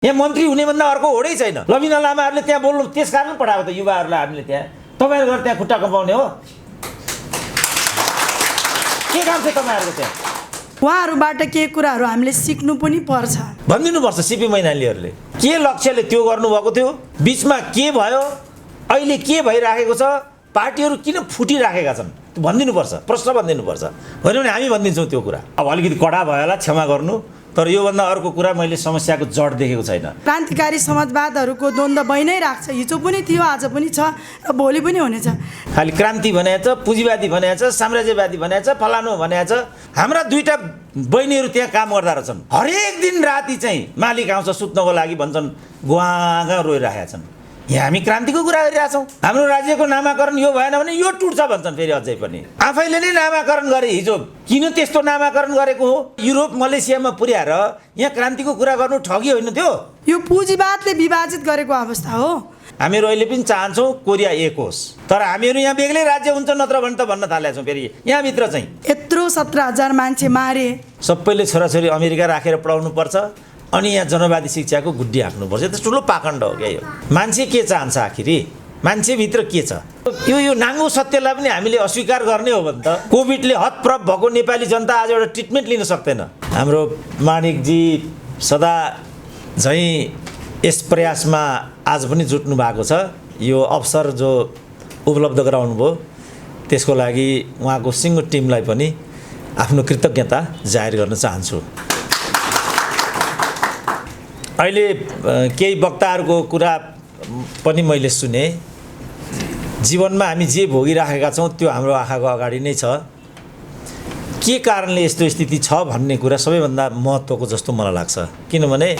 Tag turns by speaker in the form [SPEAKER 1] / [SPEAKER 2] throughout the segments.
[SPEAKER 1] यहाँ मन्त्री हुनेभन्दा अर्को होडै छैन। लबिना लामाहरूले त्यहाँ बोल्नु त्यस कारण पठाएको त युवाहरूलाई हामीले त्यहाँ। तपाईँहरू गएर त्यहाँ खुट्टा कमाउने हो? के काम छ तपाईँहरूको त्यहाँ?
[SPEAKER 2] उहाँहरूबाट के कुराहरू हामीले सिक्नु पनि पर्छ
[SPEAKER 1] भनिदिनुपर्छ। सिपी मैनालीहरूले के लक्ष्यले त्यो गर्नुभएको थियो, बिचमा के भयो, अहिले के भइराखेको छ, पार्टीहरू किन फुटिराखेका छन् भनिदिनुपर्छ, प्रश्न भनिदिनुपर्छ। होइन भने हामी भनिदिन्छौँ त्यो कुरा। अब अलिकति कडा भयो होला, क्षमा गर्नु, तर योभन्दा अर्को कुरा मैले समस्याको जड देखेको छैन।
[SPEAKER 2] क्रान्तिकारी समाजवादहरूको द्वन्द्व भइ नै राख्छ। हिजो पनि थियो, आज पनि छ र भोलि पनि हुनेछ।
[SPEAKER 1] खालि क्रान्ति भनेको छ, पुँजीवादी भनेको छ, साम्राज्यवादी भनेको छ, फलानु भनेको छ। हाम्रा दुईटा बहिनीहरू त्यहाँ काम गर्दा रहेछन्। हरेक दिन राति चाहिँ मालिक आउँछ सुत्नको लागि भन्छन्, गुवागा रोइरहेका छन्। यहाँ हामी क्रान्तिको कुरा गरिरहेछौँ। हाम्रो राज्यको नामाकरण यो भएन भने यो टुट्छ भन्छन्। फेरि अझै पनि आफैले नै नामाकरण गरे। हिजो किन त्यस्तो नामाकरण गरेको हो? युरोप मलेसियामा पुर्याएर यहाँ क्रान्तिको कुरा गर्नु ठगी होइन त्यो?
[SPEAKER 2] यो पुँजीवादले विभाजित गरेको अवस्था हो।
[SPEAKER 1] हामीहरू अहिले पनि चाहन्छौँ कोरिया एक होस्, तर हामीहरू यहाँ बेग्लै राज्य हुन्छ नत्र भने त भन्न थालेका छौँ। फेरि यहाँभित्र चाहिँ
[SPEAKER 2] यत्रो 17,000 मान्छे मारे।
[SPEAKER 1] सबैले छोराछोरी अमेरिका राखेर पढाउनु पर्छ अनि यहाँ जनवादी शिक्षाको गुड्डी हाँक्नुपर्छ। त्यो ठुलो पाखण्ड हो क्या यो। मान्छे के चाहन्छ आखिरी? मान्छेभित्र के छ? यो नाङ्गो सत्यलाई पनि हामीले अस्वीकार गर्ने हो भने त कोभिडले हतप्रभ भएको नेपाली जनता आज एउटा ट्रिटमेन्ट लिन सक्दैन। हाम्रो माणिकजी सदा झैँ यस प्रयासमा आज पनि जुट्नु भएको छ। यो अवसर जो उपलब्ध गराउनु भयो त्यसको लागि उहाँको सिङ्गो टिमलाई पनि आफ्नो कृतज्ञता जाहेर गर्न चाहन्छु। अहिले केही वक्ताहरूको कुरा पनि मैले सुने। जीवनमा हामी जे भोगिराखेका छौँ त्यो हाम्रो आँखाको अगाडि नै छ। के कारणले यस्तो स्थिति छ भन्ने कुरा सबैभन्दा महत्त्वको जस्तो मलाई लाग्छ। किनभने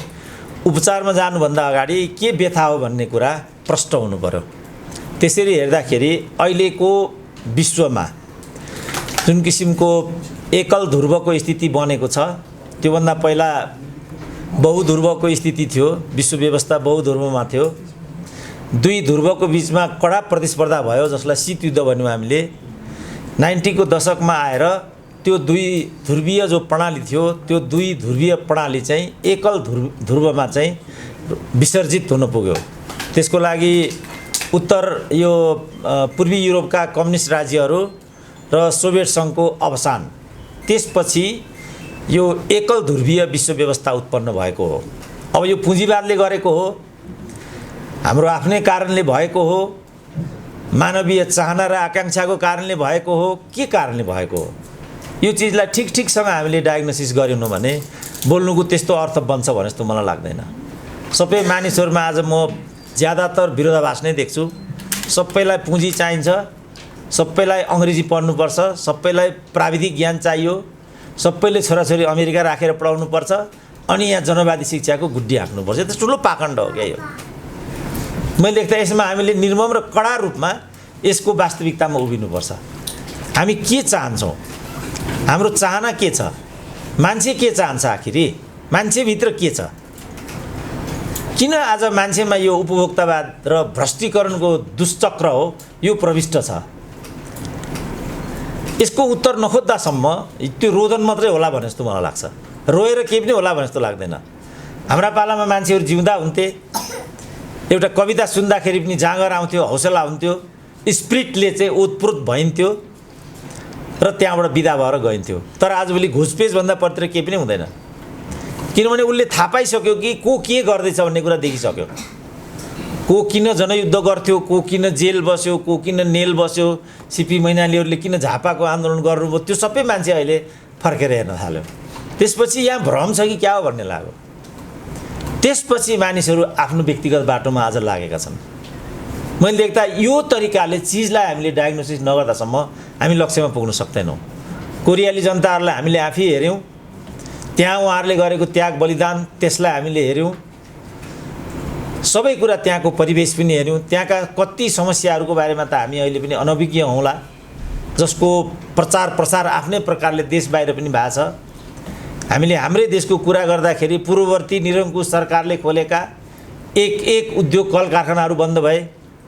[SPEAKER 1] उपचारमा जानुभन्दा अगाडि के व्यथा हो भन्ने कुरा प्रष्ट हुनु पर्यो। त्यसरी हेर्दाखेरि अहिलेको विश्वमा जुन किसिमको एकल ध्रुवको स्थिति बनेको छ, त्योभन्दा पहिला बहुध्रुवको स्थिति थियो। विश्व व्यवस्था बहुध्रुवमा थियो। दुई ध्रुवको बिचमा कडा प्रतिस्पर्धा भयो, जसलाई शीत युद्ध भन्यौँ हामीले। 90 को दशकमा आएर त्यो दुई ध्रुवीय जो प्रणाली थियो, त्यो दुई ध्रुवीय प्रणाली चाहिँ एकल ध्रुवमा चाहिँ विसर्जित हुन पुग्यो। त्यसको लागि उत्तर यो पूर्वी युरोपका कम्युनिस्ट राज्यहरू र सोभियत सङ्घको अवसान, त्यसपछि यो एकल ध्रुवीय विश्व व्यवस्था उत्पन्न भएको हो। अब यो पुँजीवादले गरेको हो, हाम्रो आफ्नै कारणले भएको हो, मानवीय चाहना र आकाङ्क्षाको कारणले भएको हो, के कारणले भएको हो? यो चिजलाई ठिकसँग हामीले डायग्नोसिस गरेनौँ भने बोल्नुको त्यस्तो अर्थ बन्छ भने जस्तो मलाई लाग्दैन। सबै मानिसहरूमा आज म ज्यादातर विरोधाभास नै देख्छु। सबैलाई पुँजी चाहिन्छ, सबैलाई अङ्ग्रेजी पढ्नुपर्छ, सबैलाई प्राविधिक ज्ञान चाहियो, सबैले छोराछोरी अमेरिका राखेर पढाउनु पर्छ अनि यहाँ जनवादी शिक्षाको गुड्डी हाँक्नुपर्छ। त्यो ठुलो पाखण्ड हो क्या यो। मैले देख्दा यसमा हामीले निर्मम र कडा रूपमा यसको वास्तविकतामा उभिनुपर्छ। हामी के चाहन्छौँ? हाम्रो चाहना के छ? मान्छे के चाहन्छ आखिरी? मान्छेभित्र के छ? किन आज मान्छेमा यो उपभोक्तावाद र भ्रष्टीकरणको दुष्चक्र हो यो प्रविष्ट छ? यसको उत्तर नखोज्दासम्म त्यो रोदन मात्रै होला भने जस्तो मलाई लाग्छ। रोएर केही पनि होला भने जस्तो लाग्दैन। हाम्रा पालामा मान्छेहरू जिउँदा हुन्थे, एउटा कविता सुन्दाखेरि पनि जाँगर आउँथ्यो, हौसला हुन्थ्यो, स्पिरिटले चाहिँ ओतप्रोत भइन्थ्यो र त्यहाँबाट बिदा भएर गइन्थ्यो। तर आजभोलि घुसपेचभन्दा पत्र केही पनि हुँदैन। किनभने उसले थाहा पाइसक्यो कि को के गर्दैछ भन्ने कुरा देखिसक्यो। को किन जनयुद्ध गर्थ्यो, को किन जेल बस्यो, को किन नेल बस्यो, सिपी मैनालीहरूले किन झापाको आन्दोलन गर्नुभयो, त्यो सबै मान्छे अहिले फर्केर हेर्न थाल्यो। त्यसपछि यहाँ भ्रम छ कि क्या हो भन्ने लाग्यो। त्यसपछि मानिसहरू आफ्नो व्यक्तिगत बाटोमा आज लागेका छन्। मैले देख्दा यो तरिकाले चिजलाई हामीले डायग्नोसिस नगर्दासम्म हामी लक्ष्यमा पुग्न सक्दैनौँ। कोरियाली जनताहरूलाई हामीले आफै हेऱ्यौँ, त्यहाँ उहाँहरूले गरेको त्याग बलिदान त्यसलाई हामीले हेऱ्यौँ, सबै कुरा त्यहाँको परिवेश पनि हेऱ्यौँ। त्यहाँका कति समस्याहरूको बारेमा त हामी अहिले पनि अनभिज्ञ हौँला, जसको प्रचार प्रसार आफ्नै प्रकारले देश बाहिर पनि भएको छ। हामीले हाम्रै देशको कुरा गर्दाखेरि पूर्ववर्ती निरङ्कुश सरकारले खोलेका एक उद्योग कल कारखानाहरू बन्द भए,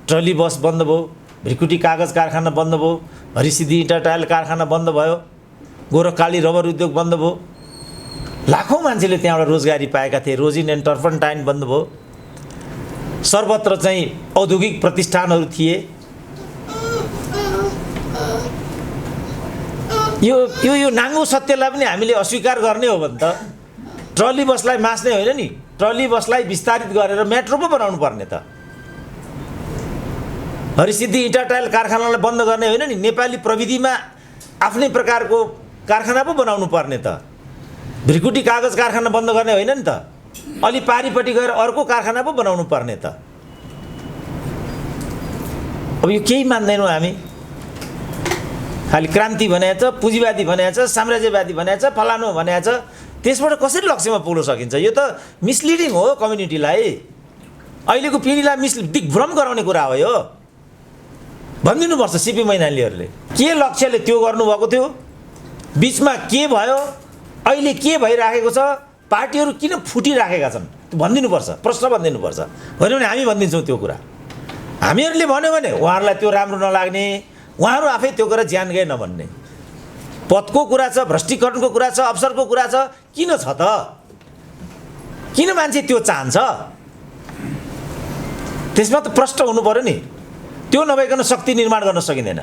[SPEAKER 1] ट्रली बस बन्द भयो, भ्रिकुटी कागज कारखाना बन्द भयो, हरिसिद्धि इँटा टाइल कारखाना बन्द भयो, गोरखकाली रबर उद्योग बन्द भयो। लाखौँ मान्छेले त्यहाँबाट रोजगारी पाएका थिए। रोजिन एन्ड टर्पन्टाइन बन्द भयो, सर्वत्र चाहिँ औद्योगिक प्रतिष्ठानहरू थिए। यो नाङ्गो सत्यलाई पनि हामीले अस्वीकार गर्ने हो भने त ट्रली बसलाई मास्ने होइन नि, ट्रली बसलाई विस्तारित गरेर मेट्रो पो बनाउनु पर्ने त। हरिसिद्धि इँटा टाइल कारखानालाई बन्द गर्ने होइन नि, नेपाली प्रविधिमा आफ्नै प्रकारको कारखाना पो बनाउनु पर्ने त। भ्रिकुटी कागज कारखाना बन्द गर्ने होइन नि त, अलि पारिपट्टि गएर अर्को कारखाना पो बनाउनु पर्ने त। अब यो केही मान्दैनौँ हामी। खालि क्रान्ति भनेको छ, पुँजीवादी भनेको छ, साम्राज्यवादी भनेको छ, फलानु भनेको छ। त्यसबाट कसरी लक्ष्यमा पुग्न सकिन्छ? यो त मिसलिडिङ हो कम्युनिटीलाई, अहिलेको पिँढीलाई दिग्भ्रम गराउने कुरा हो यो। भनिदिनुपर्छ सिपी मैनालीहरूले के लक्ष्यले त्यो गर्नुभएको थियो, बिचमा के भयो, अहिले के भइराखेको छ, पार्टीहरू किन फुटिराखेका छन्, त्यो भनिदिनुपर्छ, प्रश्न भनिदिनुपर्छ। होइन भने हामी भनिदिन्छौँ त्यो कुरा। हामीहरूले भन्यो भने उहाँहरूलाई त्यो राम्रो नलाग्ने, उहाँहरू आफै त्यो कुरा ज्यान गए नभन्ने। पदको कुरा छ, भ्रष्टीकरणको कुरा छ, अवसरको कुरा छ, किन छ त? किन मान्छे त्यो चाहन्छ? त्यसमा त प्रष्ट हुनु पर्यो नि। त्यो नभइकन शक्ति निर्माण गर्न सकिँदैन।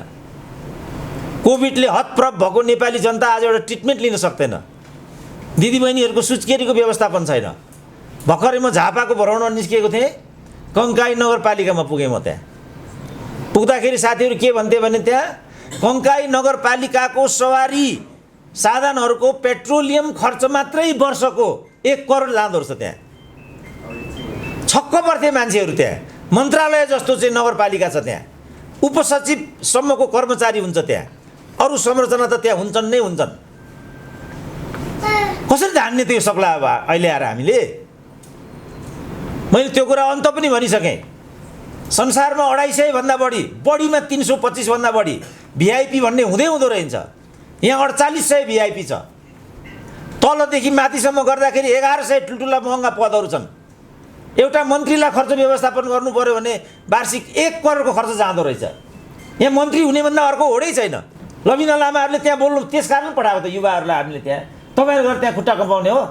[SPEAKER 1] कोभिडले हतप्रभ भएको नेपाली जनता आज एउटा ट्रिटमेन्ट लिन सक्दैन। दिदीबहिनीहरूको सुत्केरीको व्यवस्थापन छैन। भर्खरै म झापाको भ्रमणमा निस्किएको थिएँ, कङ्काई नगरपालिकामा पुगेँ म। त्यहाँ पुग्दाखेरि साथीहरू के भन्थे भने त्यहाँ कङ्काई नगरपालिकाको सवारी साधनहरूको पेट्रोलियम खर्च मात्रै वर्षको 1 करोड जाँदो रहेछ। त्यहाँ छक्क पर्थे मान्छेहरू। त्यहाँ मन्त्रालय जस्तो चाहिँ नगरपालिका छ, त्यहाँ उपसचिवसम्मको कर्मचारी हुन्छ, त्यहाँ अरू संरचना त त्यहाँ हुन्छन् नै हुन्छन्। कसरी धान्ने त्यो सक्ला? अब अहिले आएर हामीले, मैले त्यो कुरा अन्त पनि भनिसकेँ। संसारमा 250 भन्दा बढीमा 325 भन्दा बढी भिआइपी भन्ने हुँदै हुँदो रहेछ। यहाँ 4800 भिआइपी छ। तलदेखि माथिसम्म गर्दाखेरि 1100 ठुल्ठुला महँगा पदहरू छन्। एउटा मन्त्रीलाई खर्च व्यवस्थापन गर्नु पर्यो भने वार्षिक 1 करोडको खर्च जाँदो रहेछ। यहाँ मन्त्री हुने भन्दा अर्को होडै छैन। लबिना लामाहरूले त्यहाँ बोल्नु, त्यस कारण पठाएको त युवाहरूलाई हामीले त्यहाँ। तपाईँहरू गएर त्यहाँ खुट्टा कमाउने हो?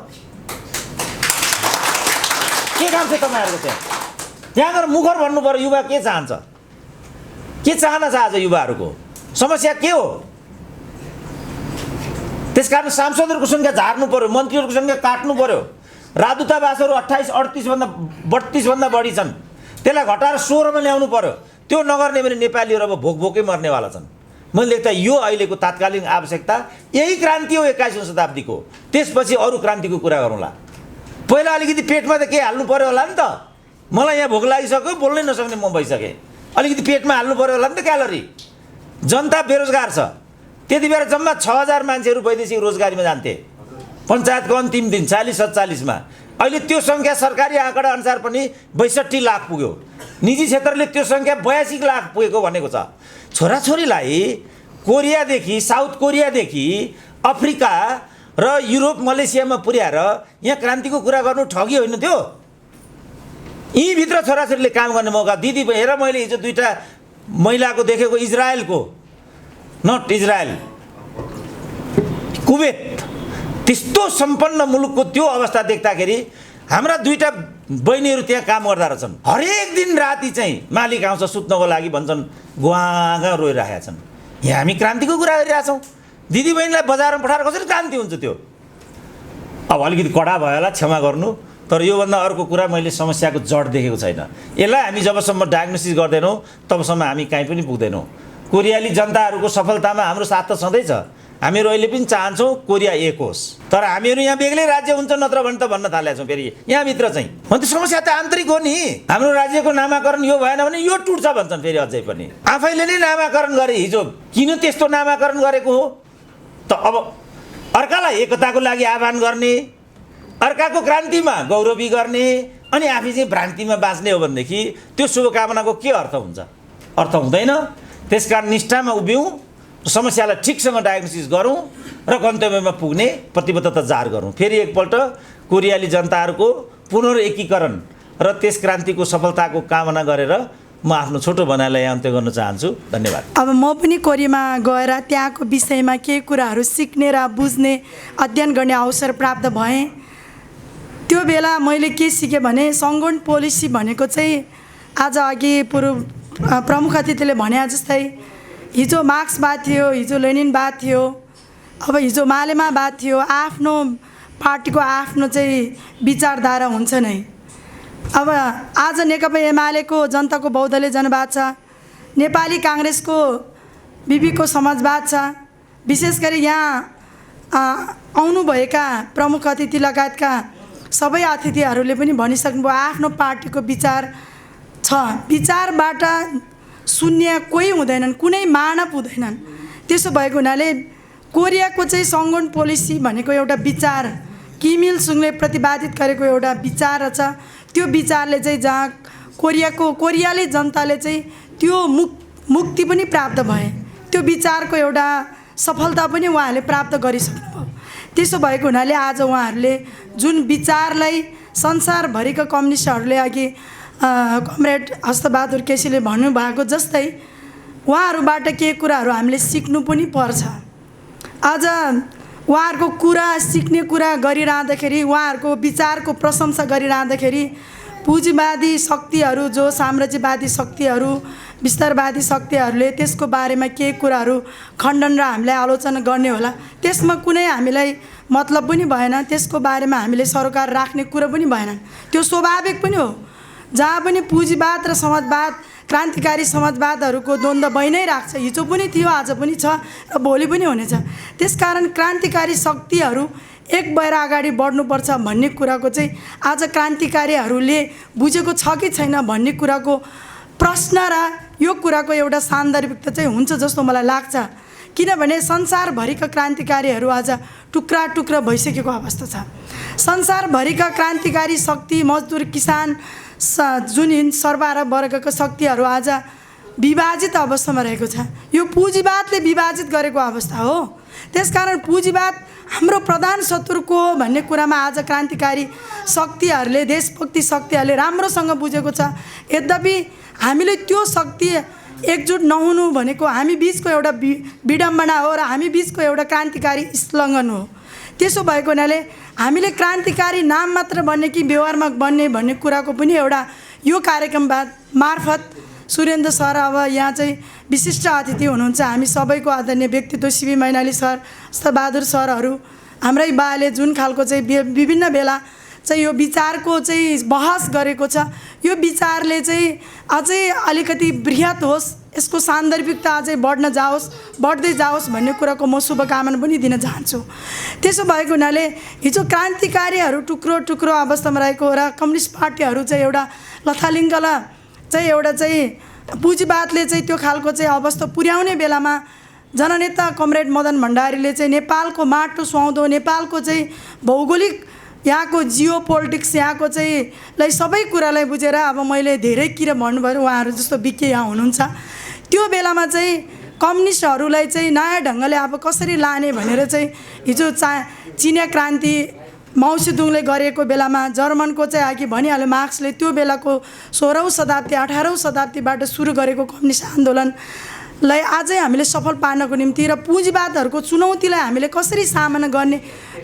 [SPEAKER 1] के काम छ तपाईँहरूको त्यहाँ? त्यहाँ गएर मुखर भन्नु पर्यो युवा के चाहन्छ, के चाहना छ आज युवाहरूको, समस्या के हो। त्यसकारण सांसदहरूको सङ्ख्या झार्नु पर्यो, मन्त्रीहरूको सङ्ख्या काट्नु पर्यो। राजदूतावासहरू 28-38 भन्दा 32 भन्दा बढी छन्, त्यसलाई घटाएर 16 मा ल्याउनु पर्यो। त्यो नगर्ने भने नेपालीहरू अब भोकभोकै मर्नेवाला छन्। मैले लेख्दा यो अहिलेको तात्कालिक आवश्यकता यही क्रान्ति हो 21औं शताब्दीको। त्यसपछि अरू क्रान्तिको कुरा गरौँला। पहिला अलिकति पेटमा त के हाल्नु पर्यो होला नि त। मलाई यहाँ भोक लागिसक्यो, बोल्नै नसक्ने म भइसकेँ। अलिकति पेटमा हाल्नु पर्यो होला नि त क्यालोरी। जनता बेरोजगार छ। त्यति बेला जम्मा 6000 मान्छेहरू वैदेशिक रोजगारीमा जान्थे पञ्चायतको अन्तिम दिन 40-47 मा। अहिले त्यो सङ्ख्या सरकारी आँकडा अनुसार पनि 62 लाख पुग्यो। निजी क्षेत्रले त्यो सङ्ख्या 82 लाख पुगेको भनेको छ। छोराछोरीलाई कोरियादेखि, साउथ कोरियादेखि अफ्रिका र युरोप मलेसियामा पुर्याएर यहाँ क्रान्तिको कुरा गर्नु ठगी होइन त्यो। यहीँभित्र छोराछोरीले काम गर्ने मौका। दिदी हेर, मैले हिजो 2टा महिलाको देखेको, इजरायलको, नट इजरायल, कुवेत, त्यस्तो सम्पन्न मुलुकको त्यो अवस्था देख्दाखेरि हाम्रा 2टा बहिनीहरू त्यहाँ काम गर्दा रहेछन्। हरेक दिन राति चाहिँ मालिक आउँछ सुत्नको लागि भन्छन्, गुवागा रोइरहेका छन्। यहाँ हामी क्रान्तिको कुरा गरिरहेछौँ। दिदीबहिनीलाई बजारमा पठाएर कसरी क्रान्ति हुन्छ त्यो? अब अलिकति कडा भयो होला, क्षमा गर्नु। तर योभन्दा अर्को कुरा मैले समस्याको जड देखेको छैन। यसलाई हामी जबसम्म डायग्नोसिस गर्दैनौँ तबसम्म हामी कहीँ पनि पुग्दैनौँ। कोरियाली जनताहरूको सफलतामा हाम्रो साथ त सधैँ छ। हामीहरू अहिले पनि चाहन्छौँ कोरिया एक होस्, तर हामीहरू यहाँ बेग्लै राज्य हुन्छ नत्र भने त भन्न थालेका छौँ। फेरि यहाँभित्र चाहिँ अन्त समस्या त आन्तरिक हो नि। हाम्रो राज्यको नामाकरण यो भएन भने यो टुट्छ भन्छन्। फेरि अझै पनि आफैले नै नामाकरण गरे। हिजो किन त्यस्तो नामाकरण गरेको हो त? अब अर्कालाई एकताको लागि आह्वान गर्ने, अर्काको क्रान्तिमा गौरवी गर्ने, अनि आफै चाहिँ भ्रान्तिमा बाँच्ने हो भनेदेखि त्यो शुभकामनाको के अर्थ हुन्छ? अर्थ हुँदैन। त्यसकारण निष्ठामा उभियौँ, समस्यालाई ठिकसँग डायग्नोसिस गरौँ र गन्तव्यमा पुग्ने प्रतिबद्धता जाहेर गरौँ। फेरि एकपल्ट कोरियाली जनताहरूको पुनर्एकीकरण र त्यस क्रान्तिको सफलताको कामना गरेर म आफ्नो छोटो भनाइलाई यहाँ अन्त्य गर्न चाहन्छु। धन्यवाद।
[SPEAKER 2] अब म पनि कोरियामा गएर त्यहाँको विषयमा केही कुराहरू सिक्ने र बुझ्ने अध्ययन गर्ने अवसर प्राप्त भएँ। त्यो बेला मैले के सिकेँ भने सङ्गठन पोलिसी भनेको चाहिँ आज अघि प्रमुख अतिथिले भने जस्तै हिजो मार्क्सवाद थियो, हिजो लेनिनवाद थियो, अब हिजो मालेमावाद थियो। आफ्नो पार्टीको आफ्नो चाहिँ विचारधारा हुन्छ नै। अब आज नेकपा एमालेको जनताको बहुदलीय जनवाद छ, नेपाली काङ्ग्रेसको बिबीको समाजवाद छ। विशेष गरी यहाँ आउनुभएका प्रमुख अतिथि लगायतका सबै अतिथिहरूले पनि भनिसक्नुभयो आफ्नो पार्टीको विचार छ। विचारबाट शून्य कोही हुँदैनन्, कुनै मानव हुँदैनन्। त्यसो भएको हुनाले कोरियाको चाहिँ सङ्गठन पोलिसी भनेको एउटा विचार, किम इल सुङले प्रतिपादित गरेको एउटा विचार छ। त्यो विचारले चाहिँ जहाँ कोरियाली जनताले चाहिँ त्यो मुक्ति पनि प्राप्त भए, त्यो विचारको एउटा सफलता पनि उहाँहरूले प्राप्त गरिसक्नुभयो। त्यसो भएको हुनाले आज उहाँहरूले जुन विचारलाई संसारभरिका कम्युनिस्टहरूले अघि कमरेड हस्तबहादुर केसीले भन्नुभएको जस्तै उहाँहरूबाट केही कुराहरू हामीले सिक्नु पनि पर्छ। आज उहाँहरूको कुरा सिक्ने कुरा गरिरहँदाखेरि, उहाँहरूको विचारको प्रशंसा गरिरहँदाखेरि पुँजीवादी शक्तिहरू, जो साम्राज्यवादी शक्तिहरू, विस्तारवादी शक्तिहरूले त्यसको बारेमा केही कुराहरू खण्डन र हामीलाई आलोचना गर्ने होला, त्यसमा कुनै हामीलाई मतलब पनि भएन। त्यसको बारेमा हामीले सरोकार राख्ने कुरो पनि भएन। त्यो स्वाभाविक पनि हो। जहाँ पनि पुँजीवाद र समाजवाद, क्रान्तिकारी समाजवादहरूको द्वन्द्व भइ नै राख्छ। हिजो पनि थियो, आज पनि छ र भोलि पनि हुनेछ। त्यसकारण क्रान्तिकारी शक्तिहरू एक भएर अगाडि बढ्नुपर्छ भन्ने कुराको चाहिँ आज क्रान्तिकारीहरूले बुझेको छ कि छैन भन्ने कुराको प्रश्न र यो कुराको एउटा सान्दर्भिकता चाहिँ हुन्छ जस्तो मलाई लाग्छ। किनभने संसारभरिका क्रान्तिकारीहरू आज टुक्रा टुक्रा भइसकेको अवस्था छ। संसारभरिका क्रान्तिकारी शक्ति, मजदुर, किसान, जुन सर्वहारा वर्गका शक्तिहरू आज विभाजित अवस्थामा रहेको छ। यो पुँजीवादले विभाजित गरेको अवस्था हो। त्यसकारण पुँजीवाद हाम्रो प्रधान शत्रुको हो भन्ने कुरामा आज क्रान्तिकारी शक्तिहरूले, देशभक्ति शक्तिहरूले राम्रोसँग बुझेको छ। यद्यपि हामीले त्यो शक्ति एकजुट नहुनु भनेको हामी बिचको एउटा विडम्बना हो र हामी बिचको एउटा क्रान्तिकारी स्लोगन हो। त्यसो भएको हुनाले हामीले क्रान्तिकारी नाम मात्र बन्ने कि व्यवहारमा बन्ने भन्ने कुराको पनि एउटा यो कार्यक्रम मार्फत सुरेन्द्र सर, अब यहाँ चाहिँ विशिष्ट अतिथि हुनुहुन्छ, हामी सबैको आदरणीय व्यक्तित्व सिबी मैनाली सर, हस्तबहादुर सरहरू, हाम्रै बाले जुन खालको चाहिँ विभिन्न बेला चाहिँ यो विचारको चाहिँ बहस गरेको छ, यो विचारले चाहिँ अझै अलिकति बृहत होस्, यसको सान्दर्भिकता अझै बढ्दै जाओस् भन्ने कुराको म शुभकामना पनि दिन चाहन्छु। त्यसो भएको हुनाले हिजो क्रान्तिकारीहरू टुक्रो टुक्रो अवस्थामा रहेको र कम्युनिस्ट पार्टीहरू चाहिँ एउटा लथालिङ्गल चाहिँ एउटा चाहिँ पुँजीवादले चाहिँ त्यो खालको चाहिँ अवस्था पुर्याउने बेलामा जननेता कमरेड मदन भण्डारीले चाहिँ नेपालको माटो सुहाउँदो, नेपालको चाहिँ भौगोलिक यहाँको जियो पोलिटिक्स, यहाँको चाहिँ सबै कुरालाई बुझेर, अब मैले धेरै किरा भन्नुभयो, उहाँहरू जस्तो विज्ञ यहाँ हुनुहुन्छ, त्यो बेलामा चाहिँ कम्युनिस्टहरूलाई चाहिँ नयाँ ढङ्गले अब कसरी लाने भनेर चाहिँ हिजो चिनिया क्रान्ति माओसेतुङले गरेको बेलामा, जर्मनको चाहिँ अघि भनिहाल्यो मार्क्सले त्यो बेलाको 16औँ शताब्दी 18औँ शताब्दीबाट सुरु गरेको कम्युनिस्ट आन्दोलनलाई अझै हामीले सफल पार्नको निम्ति र पुँजीवादहरूको चुनौतीलाई हामीले कसरी सामना गर्ने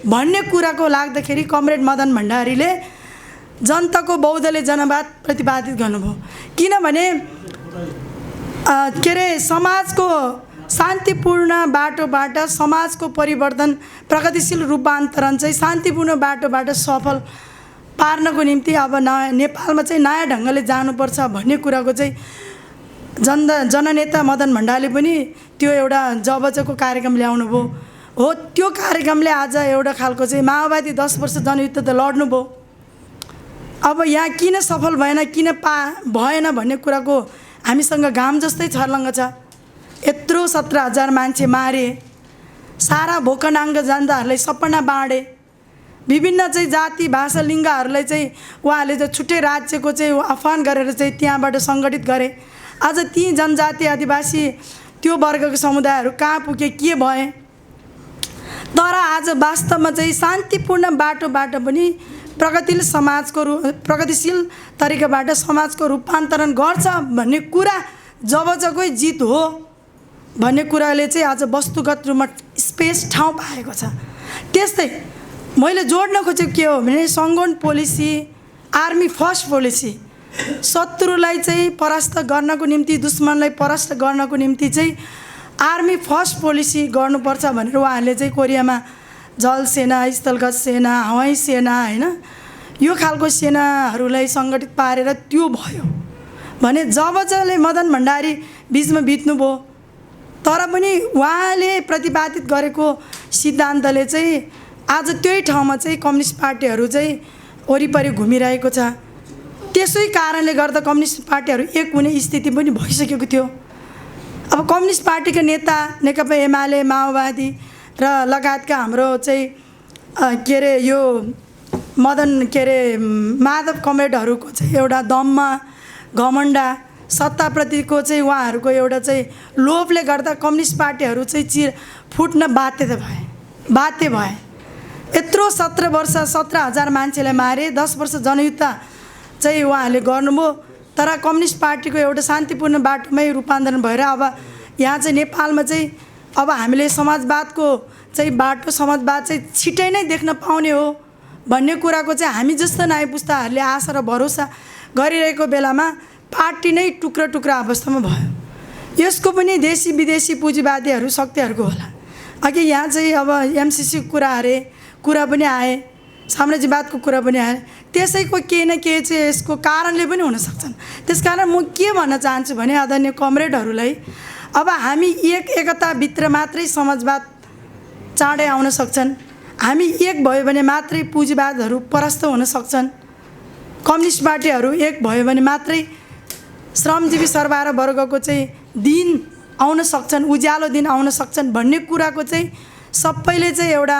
[SPEAKER 2] भन्ने कुराको लाग्दाखेरि कमरेड मदन भण्डारीले जनताको बहुदलीय जनवाद प्रतिपादित गर्नुभयो। किनभने के अरे समाजको शान्तिपूर्ण बाटोबाट समाजको परिवर्तन, प्रगतिशील रूपान्तरण चाहिँ शान्तिपूर्ण बाटोबाट सफल पार्नको निम्ति अब नेपालमा चाहिँ नयाँ ढङ्गले जानुपर्छ भन्ने कुराको चाहिँ जननेता मदन भण्डारीले पनि त्यो एउटा जबजको कार्यक्रम ल्याउनु भयो हो। त्यो कार्यक्रमले आज एउटा खालको चाहिँ माओवादी 10 वर्ष जनयुद्ध त लड्नुभयो। अब यहाँ किन सफल भएन, किन भएन भन्ने कुराको हामीसँग घाम जस्तै छर्लङ्ग छ। यत्रो 17,000 मान्छे मारे, सारा भोकनाङ्ग जनताहरूलाई सपना बाँडे, विभिन्न चाहिँ जाति भाषा लिङ्गहरूलाई चाहिँ उहाँले चाहिँ छुट्टै राज्यको चाहिँ आह्वान गरेर चाहिँ त्यहाँबाट सङ्गठित गरे। आज ती जनजाति आदिवासी त्यो वर्गको समुदायहरू कहाँ पुगे, के भए? तर आज वास्तवमा चाहिँ शान्तिपूर्ण बाटोबाट पनि प्रगतिशील तरिकाबाट समाजको रूपान्तरण गर्छ भन्ने कुरा जबजकै जित हो भन्ने कुराले चाहिँ आज वस्तुगत रूपमा स्पेस ठाउँ पाएको छ। त्यस्तै मैले जोड्न खोजेको के हो भने सङ्गठन पोलिसी, आर्मी फर्स्ट पोलिसी, शत्रुलाई चाहिँ परास्त गर्नको निम्ति, दुश्मनलाई परास्त गर्नको निम्ति चाहिँ आर्मी फर्स्ट पोलिसी गर्नुपर्छ भनेर उहाँहरूले चाहिँ कोरियामा जल सेना, स्थलगत सेना, हवाई सेना हैन यो खालको सेनाहरूलाई सङ्गठित पारेर त्यो भयो भने जबले मदन भण्डारी बिचमा बित्नुभयो, तर पनि उहाँले प्रतिपादित गरेको सिद्धान्तले चाहिँ आज त्यही ठाउँमा चाहिँ कम्युनिस्ट पार्टीहरू चाहिँ वरिपरि घुमिरहेको छ। त्यसै कारणले गर्दा कम्युनिस्ट पार्टीहरू एक हुने स्थिति पनि भइसकेको थियो। अब कम्युनिस्ट पार्टीका नेता नेकपा एमाले, माओवादी र लगायतका हाम्रो चाहिँ के अरे यो माधव कमरेडहरूको चाहिँ एउटा दममा घमण्डा सत्ताप्रतिको चाहिँ उहाँहरूको एउटा चाहिँ लोभले गर्दा कम्युनिस्ट पार्टीहरू चाहिँ फुट्न बाध्य भए। यत्रो 17,000 मान्छेलाई मारे, 10 वर्ष जनयुद्ध चाहिँ उहाँहरूले गर्नुभयो, तर कम्युनिस्ट पार्टीको एउटा शान्तिपूर्ण बाटोमै रूपान्तरण भएर अब यहाँ चाहिँ नेपालमा चाहिँ अब हामीले समाजवादको चाहिँ बाटो, समाजवाद चाहिँ छिटै नै देख्न पाउने हो भन्ने कुराको चाहिँ हामी जस्तो नयाँ पुस्ताहरूले आशा र भरोसा गरिरहेको बेलामा पार्टी नै टुक्रा टुक्रा अवस्थामा भयो। यसको पनि देशी विदेशी पुँजीवादीहरू शक्तिहरूको होला। अघि यहाँ चाहिँ अब एमसीसी कुरा पनि आए, साम्राज्यवादको कुरा पनि आए, त्यसैको केही न केही चाहिँ यसको कारणले पनि हुन सक्छन्। त्यसकारण म के भन्न चाहन्छु भने आदरणीय कमरेडहरूलाई, अब हामी एकताभित्र मात्रै समाजवाद चाँडै आउन सक्छन्। हामी एक भयो भने मात्रै पुँजीवादहरू परास्त हुन सक्छन्। कम्युनिस्ट पार्टीहरू एक भयो भने मात्रै श्रमजीवी सर्वहारा वर्गको चाहिँ दिन आउन सक्छन्, उज्यालो दिन आउन सक्छन् भन्ने कुराको चाहिँ सबैले चाहिँ एउटा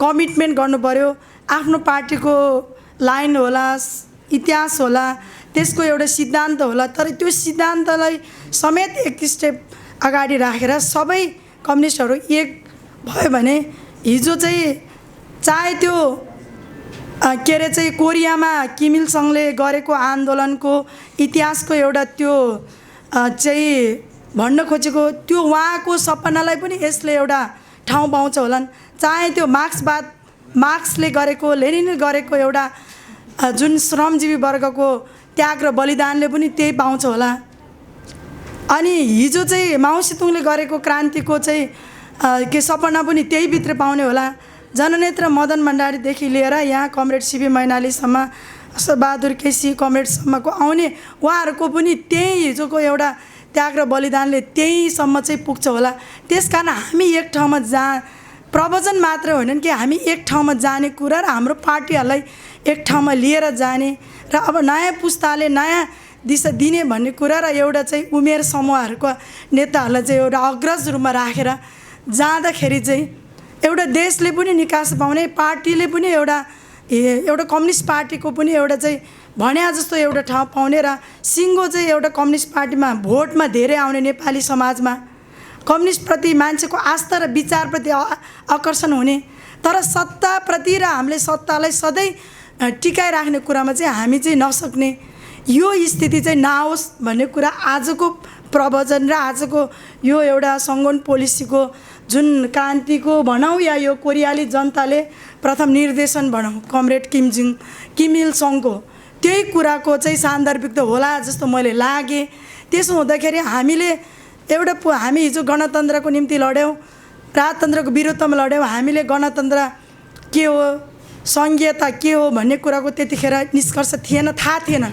[SPEAKER 2] कमिटमेन्ट गर्नु पर्यो। आफ्नो पार्टीको लाइन होला, इतिहास होला, त्यसको एउटा सिद्धान्त होला, तर त्यो सिद्धान्तलाई समेत एक स्टेप अगाडि राखेर सबै कम्युनिस्टहरू एक भयो भने हिजो चाहिँ चाहे त्यो के अरे चाहिँ कोरियामा किम इल सङले गरेको आन्दोलनको इतिहासको एउटा त्यो चाहिँ भन्न खोजेको त्यो उहाँको सपनालाई पनि यसले एउटा ठाउँ पाउँछ होलान्। चाहे त्यो मार्क्सले गरेको, लेनिनले गरेको एउटा जुन श्रमजीवी वर्गको त्याग र बलिदानले पनि त्यही पाउँछ होला। अनि हिजो चाहिँ माओ सेतुङले गरेको क्रान्तिको चाहिँ के सपना पनि त्यही भित्र पाउने होला। जननेत्र मदन भण्डारीदेखि लिएर यहाँ कमरेड सिबी मैनालीसम्म, बहादुर केसी कमरेडसम्मको आउने उहाँहरूको पनि त्यही हिजोको एउटा त्याग र बलिदानले त्यहीसम्म चाहिँ पुग्छ होला। त्यसकारण हामी एक ठाउँमा प्रवचन मात्र होइन कि हामी एक ठाउँमा जाने कुरा र हाम्रो पार्टीहरूलाई एक ठाउँमा लिएर जाने र अब नयाँ पुस्ताले नयाँ दिशा दिने भन्ने कुरा र एउटा चाहिँ उमेर समूहहरूको नेताहरूलाई चाहिँ एउटा अग्रज रूपमा राखेर जाँदाखेरि चाहिँ एउटा देशले पनि निकास पाउने, पार्टीले पनि एउटा कम्युनिस्ट पार्टीको पनि एउटा चाहिँ भन्या जस्तो एउटा ठाउँ पाउने र सिङ्गो चाहिँ एउटा कम्युनिस्ट पार्टीमा भोटमा धेरै आउने नेपाली समाजमा कम्युनिस्टप्रति मान्छेको आस्था र विचारप्रति आकर्षण हुने, तर सत्ताप्रति र हामीले सत्तालाई सधैँ टिकाइराख्ने कुरामा चाहिँ हामी चाहिँ नसक्ने, यो स्थिति चाहिँ नआओस् भन्ने कुरा आजको प्रवचन र आजको यो एउटा सङ्गठन पोलिसीको जुन क्रान्तिको भनौँ या यो कोरियाली जनताले प्रथम निर्देशन भनौँ कमरेड किम इल सङको त्यही कुराको चाहिँ सान्दर्भिक त होला जस्तो मैले लागे। त्यसो हुँदाखेरि हामी हिजो गणतन्त्रको निम्ति लड्यौँ, राजतन्त्रको विरुद्धमा लड्यौँ। हामीले गणतन्त्र के हो, सङ्घीयता के हो भन्ने कुराको त्यतिखेर निष्कर्ष थिएन, थाहा थिएन।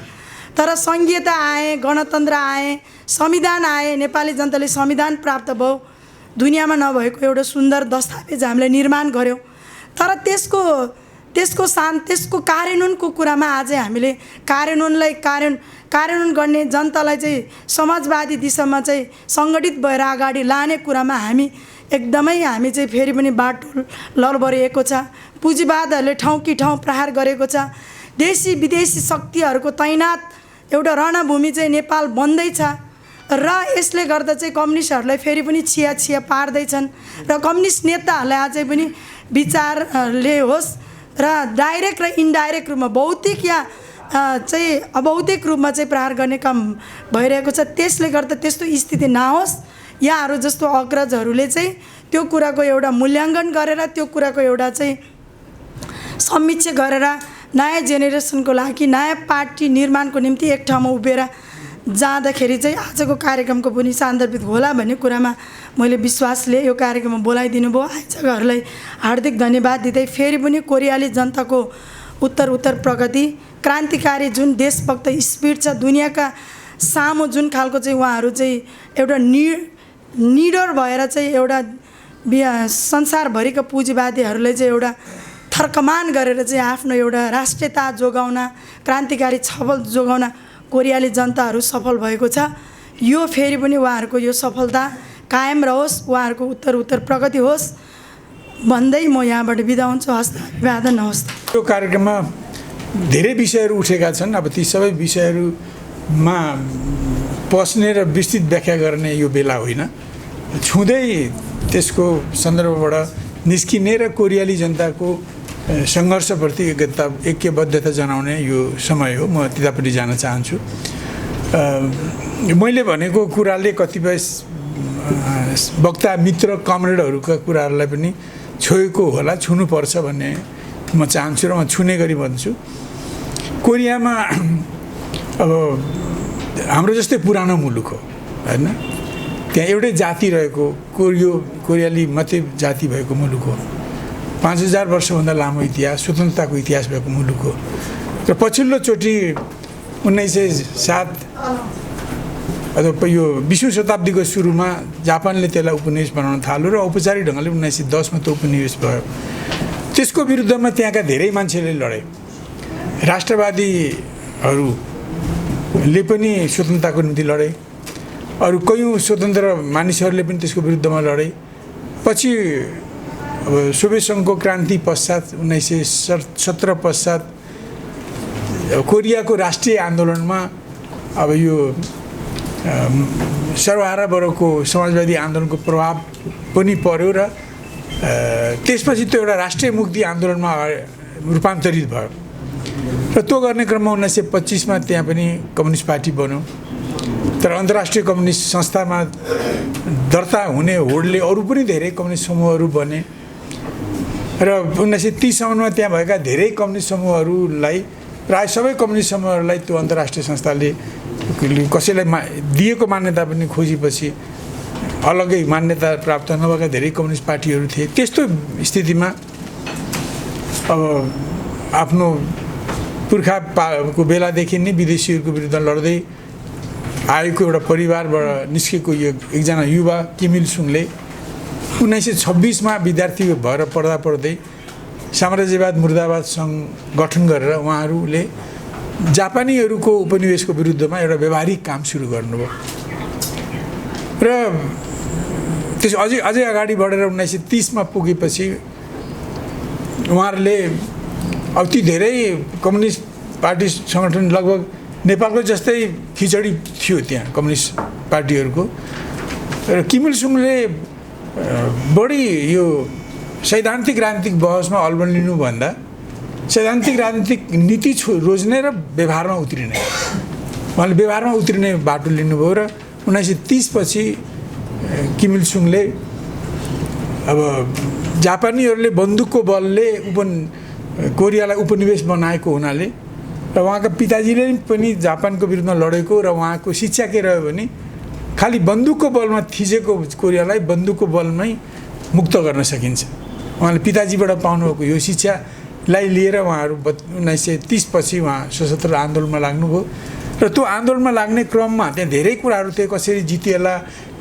[SPEAKER 2] तर सङ्घीयता आए, गणतन्त्र आए, संविधान आए, नेपाली जनताले संविधान प्राप्त भयो, दुनियाँमा नभएको एउटा सुन्दर दस्तावेज हामीले निर्माण गऱ्यौँ। तर त्यसको कार्यान्वयनको कुरामा आज हामीले कार्यान्वयन गर्ने, जनतालाई चाहिँ समाजवादी दिशामा चाहिँ सङ्गठित भएर अगाडि लाने कुरामा हामी चाहिँ फेरि पनि बाटो लरबरिएको छ। पुँजीवादहरूले ठाउँ कि ठाउँ प्रहार गरेको छ। देशी विदेशी शक्तिहरूको तैनात एउटा रणभूमि चाहिँ नेपाल बन्दैछ र यसले गर्दा चाहिँ कम्युनिस्टहरूलाई फेरि पनि छिया पार्दैछन् र कम्युनिस्ट नेताहरूलाई अझै पनि विचारले होस् र डाइरेक्ट र इन्डाइरेक्ट रूपमा भौतिक या चाहिँ अभौतिक रूपमा चाहिँ प्रहार गर्ने काम भइरहेको छ। त्यसले गर्दा त्यस्तो स्थिति नहोस्। यहाँहरू जस्तो अग्रजहरूले चाहिँ त्यो कुराको एउटा मूल्याङ्कन गरेर त्यो कुराको एउटा चाहिँ समीक्षा गरेर नयाँ जेनेरेसनको लागि नयाँ पार्टी निर्माणको निम्ति एक ठाउँमा उभिएर जाँदाखेरि चाहिँ आजको कार्यक्रमको पनि सान्दर्भिक होला भन्ने कुरामा मैले विश्वासले यो कार्यक्रममा बोलाइदिनु भयो। आयोजकहरूलाई हार्दिक धन्यवाद दिँदै फेरि पनि कोरियाली जनताको उत्तर प्रगति क्रान्तिकारी जुन देशभक्त स्पिरिट छ दुनियाँका सामु जुन खालको चाहिँ उहाँहरू चाहिँ एउटा निडर भएर चाहिँ एउटा संसारभरिका पुँजीवादीहरूलाई चाहिँ एउटा थर्कमान गरेर चाहिँ आफ्नो एउटा राष्ट्रियता जोगाउन क्रान्तिकारी छलफल जोगाउन कोरियाली जनताहरू सफल भएको छ। यो फेरि पनि उहाँहरूको यो सफलता कायम रहोस्, उहाँहरूको उत्तर प्रगति होस् भन्दै म यहाँबाट बिदा हुन्छु। हस्त अभिवादन नमस्ते।
[SPEAKER 3] यो कार्यक्रममा धेरै विषयहरू उठेका छन्। अब ती सबै विषयहरूमा पस्ने र विस्तृत व्याख्या गर्ने यो बेला होइन। छुँदै त्यसको सन्दर्भबाट निस्किने र कोरियाली जनताको सङ्घर्षप्रति ऐक्यबद्धता जनाउने यो समय हो। म त्यतापट्टि जान चाहन्छु। मैले भनेको कुराले कतिपय वक्ता मित्र कमरेडहरूका कुराहरूलाई पनि छोएको होला, छुनुपर्छ भन्ने म चाहन्छु र म छुने गरी भन्छु। कोरियामा अब हाम्रो जस्तै पुरानो मुलुक हो होइन, त्यहाँ एउटै जाति रहेको कोरियाली मात्रै जाति भएको मुलुक हो। 5000 वर्षभन्दा लामो इतिहास, स्वतन्त्रताको इतिहास भएको मुलुक हो। र पछिल्लोचोटि 1907 अथवा यो 20औं शताब्दीको सुरुमा जापानले त्यसलाई उपनिवेश बनाउन थाल्यो र औपचारिक ढङ्गले 1910 मा त्यो उपनिवेश भयो। त्यसको विरुद्धमा त्यहाँका धेरै मान्छेले लडे। राष्ट्रवादीहरूले पनि स्वतन्त्रताको निम्ति लडे, अरू कयौँ स्वतन्त्र मानिसहरूले पनि त्यसको विरुद्धमा लडे। पछि अब सोभियत सङ्घको क्रान्ति पश्चात 1917 पश्चात कोरियाको राष्ट्रिय आन्दोलनमा अब यो सर्वहारा वर्गको समाजवादी आन्दोलनको प्रभाव पनि पर्यो र त्यसपछि त्यो एउटा राष्ट्रिय मुक्ति आन्दोलनमा रूपान्तरित भयो। र त्यो गर्ने क्रममा 1925 मा त्यहाँ पनि कम्युनिस्ट पार्टी बन्यो। तर अन्तर्राष्ट्रिय कम्युनिस्ट संस्थामा दर्ता हुने होडले अरू पनि धेरै कम्युनिस्ट समूहहरू बने र 1930 साउनमा त्यहाँ भएका धेरै कम्युनिस्ट समूहहरूलाई, प्राय सबै कम्युनिस्ट समूहहरूलाई त्यो अन्तर्राष्ट्रिय संस्थाले कसैलाई दिएको मान्यता पनि खोजेपछि अलग्गै मान्यता प्राप्त नभएका धेरै कम्युनिस्ट पार्टीहरू थिए। त्यस्तो स्थितिमा अब आफ्नो पुर्खाको बेलादेखि नै विदेशीहरूको विरुद्ध लड्दै आएको एउटा परिवारबाट निस्केको यो एकजना युवा किम इल सुङले 1926 मा विद्यार्थी भएर पढ्दै साम्राज्यवाद मुर्दाबाद सङ्घ गठन गरेर उहाँहरूले जापानीहरूको उपनिवेशको विरुद्धमा एउटा व्यवहारिक काम सुरु गर्नुभयो र त्यस अझै अगाडि बढेर 1930 मा पुगेपछि उहाँहरूले अब ती धेरै कम्युनिस्ट पार्टी सङ्गठन लगभग नेपालको जस्तै खिचडी थियो त्यहाँ कम्युनिस्ट पार्टीहरूको। र किम इल सुङले बढी यो सैद्धान्तिक राजनीतिक बहसमा अल्बन लिनुभन्दा सैद्धान्तिक राजनीतिक नीति रोज्ने र व्यवहारमा उत्रिने, उहाँले व्यवहारमा उत्रिने बाटो लिनुभयो। र 1930 पछि किम इल सुङले अब जापानीहरूले बन्दुकको बलले कोरियालाई उपनिवेश बनाएको हुनाले र उहाँका पिताजीले पनि जापानको विरुद्धमा लडेको र उहाँको शिक्षा के रह्यो भने खालि बन्दुकको बलमा थिचेको कोरियालाई बन्दुकको बलमै मुक्त गर्न सकिन्छ। उहाँले पिताजीबाट पाउनुभएको यो शिक्षालाई लिएर उहाँहरू 1930 पछि उहाँ सशस्त्र आन्दोलनमा लाग्नुभयो। र त्यो आन्दोलनमा लाग्ने क्रममा त्यहाँ धेरै कुराहरू थिए। कसरी जितिएला,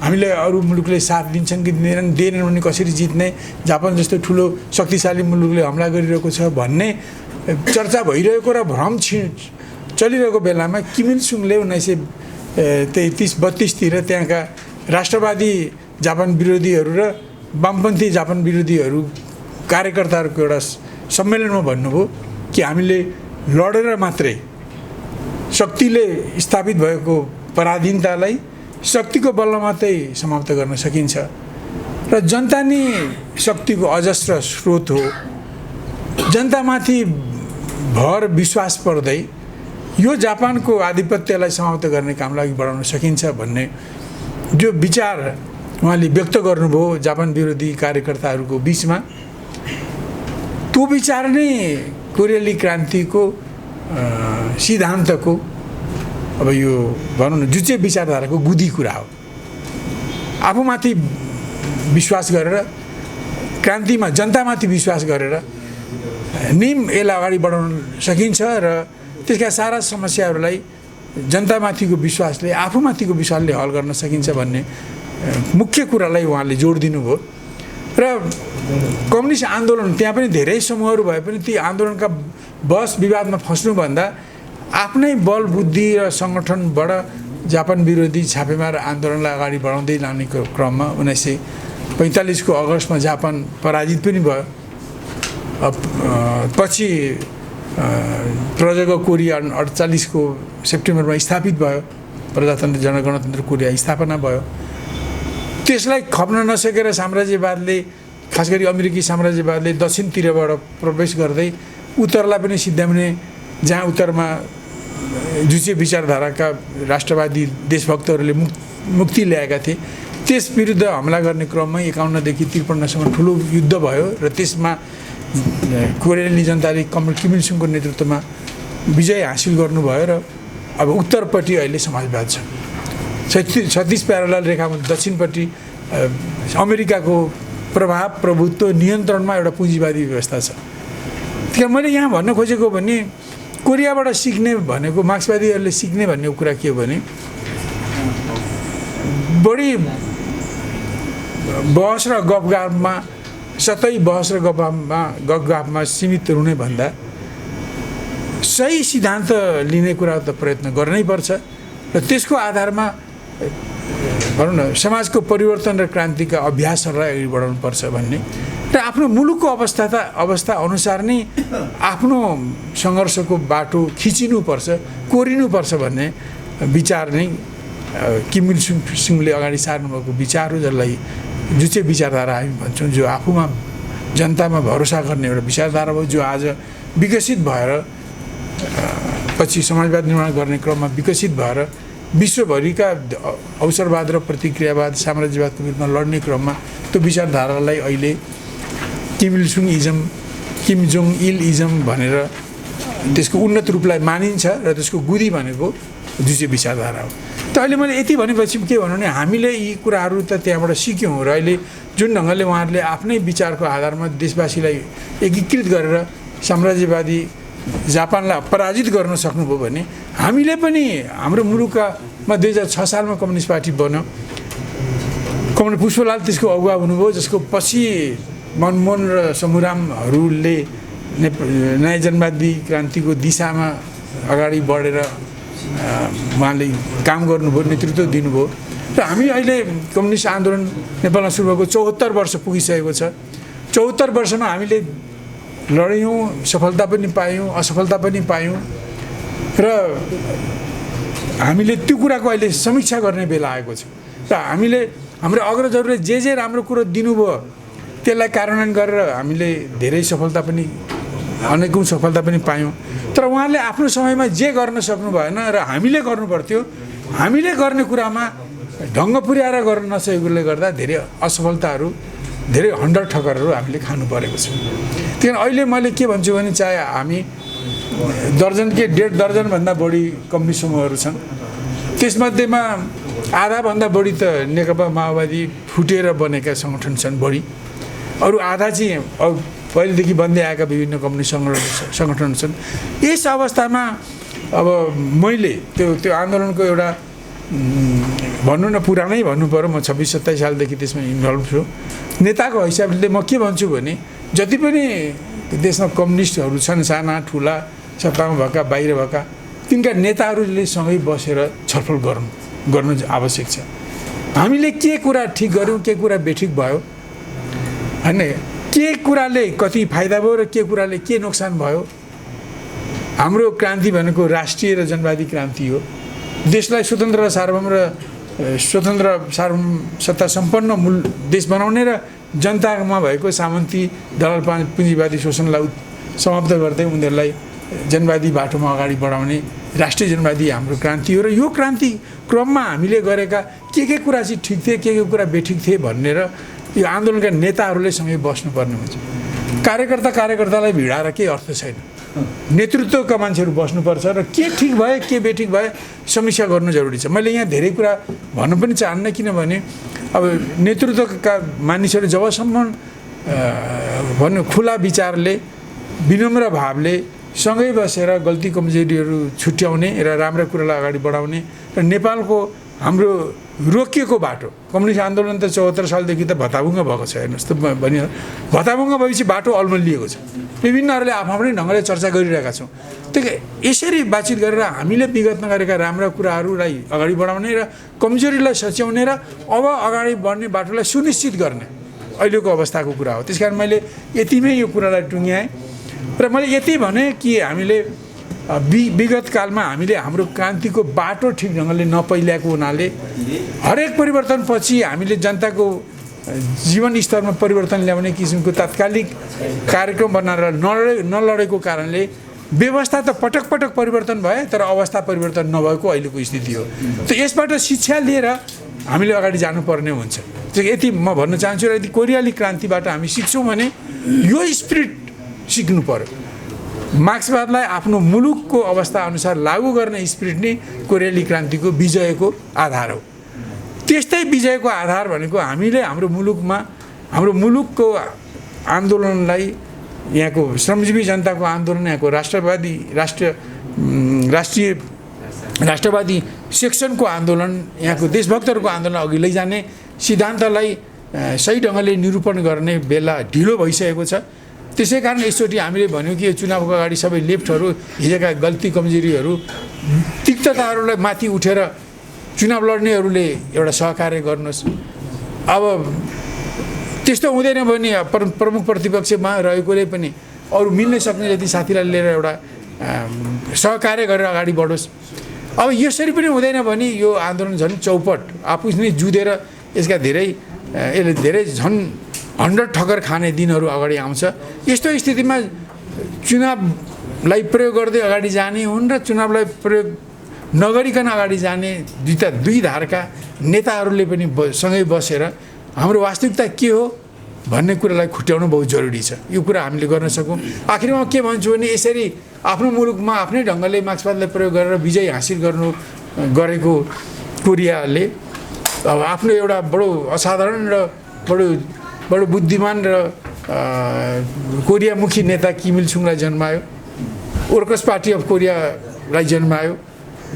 [SPEAKER 3] हामीले अरू मुलुकले साथ दिन्छन् कि दिएनन् भने कसरी जित्ने, जापान जस्तो ठुलो शक्तिशाली मुलुकले हमला गरिरहेको छ भन्ने चर्चा भइरहेको र भ्रम चलिरहेको बेलामा किम इल सुङले 1933-32 तिर त्यहाँका राष्ट्रवादी जापान विरोधीहरू र वामपन्थी जापान विरोधीहरू कार्यकर्ताहरूको एउटा सम्मेलनमा भन्नुभयो कि हामीले लडेर मात्रै शक्तिले स्थापित भएको पराधीनतालाई शक्तिको बलमा मात्रै समाप्त गर्न सकिन्छ र जनता नै शक्तिको अजस्र स्रोत हो। जनतामाथि भर विश्वास पर्दै यो जापानको आधिपत्यलाई समाप्त गर्ने कामलाई अघि बढाउन सकिन्छ भन्ने जो विचार उहाँले व्यक्त गर्नुभयो जापान विरोधी कार्यकर्ताहरूको बिचमा, त्यो विचार नै कोरियाली क्रान्तिको सिद्धान्तको अब यो भनौँ न जुचे विचारधाराको गुदी कुरा हो। आफूमाथि विश्वास गरेर, क्रान्तिमा जनतामाथि विश्वास गरेर निम यसलाई अगाडि बढाउन सकिन्छ र त्यसका सारा समस्याहरूलाई जनतामाथिको विश्वासले, आफूमाथिको विश्वासले हल गर्न सकिन्छ भन्ने मुख्य कुरालाई उहाँले जोड दिनुभयो। र कम्युनिस्ट आन्दोलन त्यहाँ पनि धेरै समूहहरू भए पनि ती आन्दोलनका बहस विवादमा फस्नुभन्दा आफ्नै बल बुद्धि र सङ्गठनबाट जापान विरोधी छापेमार आन्दोलनलाई अगाडि बढाउँदै लाने क्रममा 1945 को अगस्तमा जापान पराजित पनि भयो। पछि प्रजाको कोरिया 48 को सेप्टेम्बरमा स्थापित भयो, प्रजातन्त्र जनगणतन्त्र कोरिया स्थापना भयो। त्यसलाई खप्न नसकेर साम्राज्यवादले, खास गरी अमेरिकी साम्राज्यवादले दक्षिणतिरबाट प्रवेश गर्दै उत्तरलाई पनि सिद्ध्याउने, जहाँ उत्तरमा जुचे विचारधाराका राष्ट्रवादी देशभक्तहरूले मुक्ति ल्याएका थिए, त्यस विरुद्ध हमला गर्ने क्रममा 51 देखि 53 सम्म ठुलो युद्ध भयो र त्यसमा कोरियाली जनताले किम इल सुङको नेतृत्वमा विजय हासिल गर्नुभयो र अब उत्तरपट्टि अहिले समाजवाद छ। 36 प्यारलल रेखामा दक्षिणपट्टि अमेरिकाको प्रभाव, प्रभुत्व, नियन्त्रणमा एउटा पुँजीवादी व्यवस्था छ। त्यहाँ मैले यहाँ भन्न खोजेको भने कोरियाबाट सिक्ने भनेको, मार्क्सवादीहरूले सिक्ने भन्ने कुरा के हो भने बढी बहस र गफगाफमा, सतै बहस र गफगाफमा सीमित हुने भन्दा सही सिद्धान्त लिने कुरा त प्रयत्न गर्नै पर्छ र त्यसको आधारमा भनौँ न समाजको परिवर्तन र क्रान्तिका अभ्यासहरूलाई अगाडि बढाउनुपर्छ भन्ने र आफ्नो मुलुकको अवस्था अनुसार नै आफ्नो सङ्घर्षको बाटो खिचिनुपर्छ, कोरिनुपर्छ भन्ने विचार नै किम इल सुङले अगाडि सार्नुभएको विचार हो, जसलाई जुचे विचारधारा हामी भन्छौँ, जो आफूमा जनतामा भरोसा गर्ने एउटा विचारधारा हो, जो आज विकसित भएर पछि समाजवाद निर्माण गर्ने क्रममा विकसित भएर विश्वभरिका अवसरवाद र प्रतिक्रियावाद, साम्राज्यवादको विरुद्धमा लड्ने क्रममा त्यो विचारधारालाई अहिले किम इल सुङ इजम, किम जोङ इल इजम भनेर त्यसको उन्नत रूपलाई मानिन्छ र त्यसको गुदी भनेको जुचे विचारधारा हो। त अहिले मैले यति भनेपछि के भनौँ भने हामीले यी कुराहरू त त्यहाँबाट सिक्यौँ र अहिले जुन ढङ्गले उहाँहरूले आफ्नै विचारको आधारमा देशवासीलाई एकीकृत गरेर साम्राज्यवादी जापानलाई पराजित गर्न सक्नुभयो भने हामीले पनि हाम्रो मुलुकमा 2006 सालमा कम्युनिस्ट पार्टी बन्यो। कमरेड पुष्पलाल त्यसको अगुवा हुनुभयो, जसको पछि मनमोहन र समुरामहरूले नयाँ जनवादी क्रान्तिको दिशामा अगाडि बढेर उहाँले काम गर्नुभयो, नेतृत्व दिनुभयो र हामी अहिले कम्युनिस्ट आन्दोलन नेपालमा सुरु भएको 74 वर्ष पुगिसकेको छ। 74 वर्षमा हामीले लड्यौँ, सफलता पनि पायौँ, असफलता पनि पायौँ र हामीले त्यो कुराको अहिले समीक्षा गर्ने बेला आएको छ र हामीले हाम्रो अग्रजहरूले जे राम्रो कुरो दिनुभयो त्यसलाई कार्यान्वयन गरेर हामीले धेरै सफलता पनि, अनेकौँ सफलता पनि पायौँ। तर उहाँले आफ्नो समयमा जे गर्न सक्नु भएन र हामीले गर्नुपर्थ्यो। हामीले गर्ने कुरामा ढङ्ग पुर्याएर गर्न नसकेकोले गर्दा धेरै असफलताहरू, धेरै हन्डर ठक्करहरू हामीले खानु परेको छ। त्यही अहिले मैले के भन्छु भने चाहे हामी दर्जन के 1.5 दर्जनभन्दा बढी कम्युनिस्ट समूहहरू छन्, त्यसमध्येमा आधाभन्दा बढी त नेकपा माओवादी फुटेर बनेका सङ्गठन छन् बढी, अरू आधा चाहिँ पहिलेदेखि बन्दै आएका विभिन्न कम्युनिस्ट सङ्गठन छन्। यस अवस्थामा अब मैले त्यो आन्दोलनको एउटा भन्नु न पुरानै भन्नु पऱ्यो, म 26-27 सालदेखि त्यसमा इन्भल्भ छु। नेताको हिसाबले म के भन्छु भने जति पनि देशमा कम्युनिस्टहरू छन्, साना ठुला, सत्तामा भएका बाहिर भएका, तिनका नेताहरूले सँगै बसेर छलफल गर्नु आवश्यक छ। हामीले के कुरा ठिक गऱ्यौँ, के कुरा बेठिक भयो होइन, के कुराले कति फाइदा भयो र के कुराले के नोक्सान भयो। हाम्रो क्रान्ति भनेको राष्ट्रिय र जनवादी क्रान्ति हो। देशलाई स्वतन्त्र र सार्वभौम र स्वतन्त्र सार्वभौम सत्ता सम्पन्न देश बनाउने र जनतामा भएको सामन्ती दलाल पुँजीवादी शोषणलाई समाप्त गर्दै उनीहरूलाई जनवादी बाटोमा अगाडि बढाउने राष्ट्रिय जनवादी हाम्रो क्रान्ति हो। र यो क्रान्ति क्रममा हामीले गरेका के कुरा चाहिँ ठिक थिए, के कुरा बेठिक थिए भनेर यो आन्दोलनका नेताहरूले सँगै बस्नुपर्ने हुन्छ। कार्यकर्तालाई भिडाएर केही अर्थ छैन। नेतृत्वका मान्छेहरू बस्नुपर्छ र के ठिक भए के बेठिक भए समीक्षा गर्नु जरुरी छ। मैले यहाँ धेरै कुरा भन्नु पनि चाहन्न, किनभने अब नेतृत्वका मानिसहरू जबसम्म भन्नु खुला विचारले विनम्र भावले सँगै बसेर गल्ती कमजोरीहरू छुट्याउने र राम्रा कुरालाई अगाडि बढाउने र नेपालको हाम्रो रोकिएको बाटो, कम्युनिस्ट आन्दोलन त 74 सालदेखि त भत्ताभुङ्ग भएको छ। हेर्नुहोस् त भनियो, भत्ताभुङ्ग भएपछि बाटो अल्मलिएको छ। विभिन्नहरूले आफ्नै ढङ्गले चर्चा गरिरहेका छौँ। त्यो यसरी बातचित गरेर हामीले विगतमा गरेका राम्रा कुराहरूलाई अगाडि बढाउने र कमजोरीलाई सच्याउने र अब अगाडि बढ्ने बाटोलाई सुनिश्चित गर्ने अहिलेको अवस्थाको कुरा हो। त्यसकारण मैले यतिमै यो कुरालाई टुङ्ग्याएँ र मैले यति भने कि हामीले विगत कालमा हामीले हाम्रो क्रान्तिको बाटो ठिक ढङ्गले नपैल्याएको हुनाले हरेक परिवर्तनपछि हामीले जनताको जीवन स्तरमा परिवर्तन ल्याउने किसिमको तात्कालिक कार्यक्रम बनाएर नलडेको कारणले व्यवस्था त पटक पटक परिवर्तन भए तर अवस्था परिवर्तन नभएको अहिलेको स्थिति हो। त यसबाट शिक्षा लिएर हामीले अगाडि जानुपर्ने हुन्छ। यति म भन्न चाहन्छु। र यदि कोरियाली क्रान्तिबाट हामी सिक्छौँ भने यो स्पिरिट सिक्नु पर्यो। मार्क्सवादलाई आफ्नो मुलुकको अवस्था अनुसार लागू गर्ने स्पिरिट नै कोरियाली क्रान्तिको विजयको आधार हो। त्यस्तै विजयको आधार भनेको हामीले हाम्रो मुलुकको आन्दोलनलाई, यहाँको श्रमजीवी जनताको आन्दोलन, यहाँको राष्ट्रवादी सेक्सनको आन्दोलन, यहाँको देशभक्तहरूको आन्दोलन अघि लैजाने सिद्धान्तलाई सही ढङ्गले निरूपण गर्ने बेला ढिलो भइसकेको छ। त्यसै कारण यसचोटि हामीले भन्यौँ कि यो चुनावको अगाडि सबै लेफ्टहरू हिजोका गल्ती कमजोरीहरू तिक्तताहरूलाई माथि उठेर चुनाव लड्नेहरूले एउटा सहकार्य गर्नुहोस्। अब त्यस्तो हुँदैन भने प्रमुख प्रतिपक्षमा रहेकोले पनि अरू मिल्न सक्ने जति साथीलाई लिएर एउटा सहकार्य गरेर अगाडि बढोस्। अब यसरी पनि हुँदैन भने यो आन्दोलन झन् चौपट आफू नै जुधेर यसले धेरै झन् 100 ठक्कर खाने दिनहरू अगाडि आउँछ। यस्तो स्थितिमा चुनावलाई प्रयोग गर्दै अगाडि जाने हुन् र चुनावलाई प्रयोग नगरिकन अगाडि जाने दुई धारका नेताहरूले पनि सँगै बसेर हाम्रो वास्तविकता के हो भन्ने कुरालाई खुट्याउनु बहुत जरुरी छ। यो कुरा हामीले गर्न सकौँ। आखिरमा के भन्छु भने यसरी आफ्नो मुलुकमा आफ्नै ढङ्गले मार्क्सवादलाई प्रयोग गरेर विजय हासिल गरेको कोरियाले अब आफ्नो एउटा बडो असाधारण र बडो बुद्धिमान र कोरियामुखी नेता किम इल सुङलाई जन्मायो। वर्कर्स पार्टी अफ कोरियालाई जन्मायो।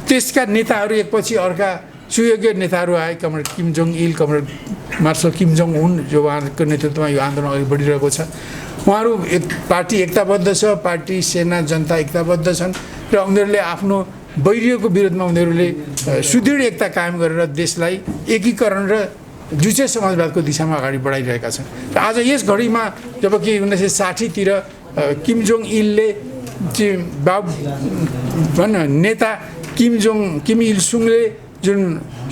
[SPEAKER 3] त्यसका नेताहरू एकपछि अर्का सुयोग्य नेताहरू आए। कमरेड किम जोङ इल, कमरेड मार्शल किम जोङ उन, जो उहाँको नेतृत्वमा यो आन्दोलन अघि बढिरहेको छ। उहाँहरू पार्टी एकताबद्ध छ, पार्टी सेना जनता एकताबद्ध छन् र उनीहरूले आफ्नो वैरीको विरोधमा उनीहरूले सुदृढ एकता कायम गरेर देशलाई एकीकरण र जुचे समाजवादको दिशामा अगाडि बढाइरहेका छन्। र आज यस घडीमा जबकि 1960 किम जोङ इलले नेता किम इल सुङले जुन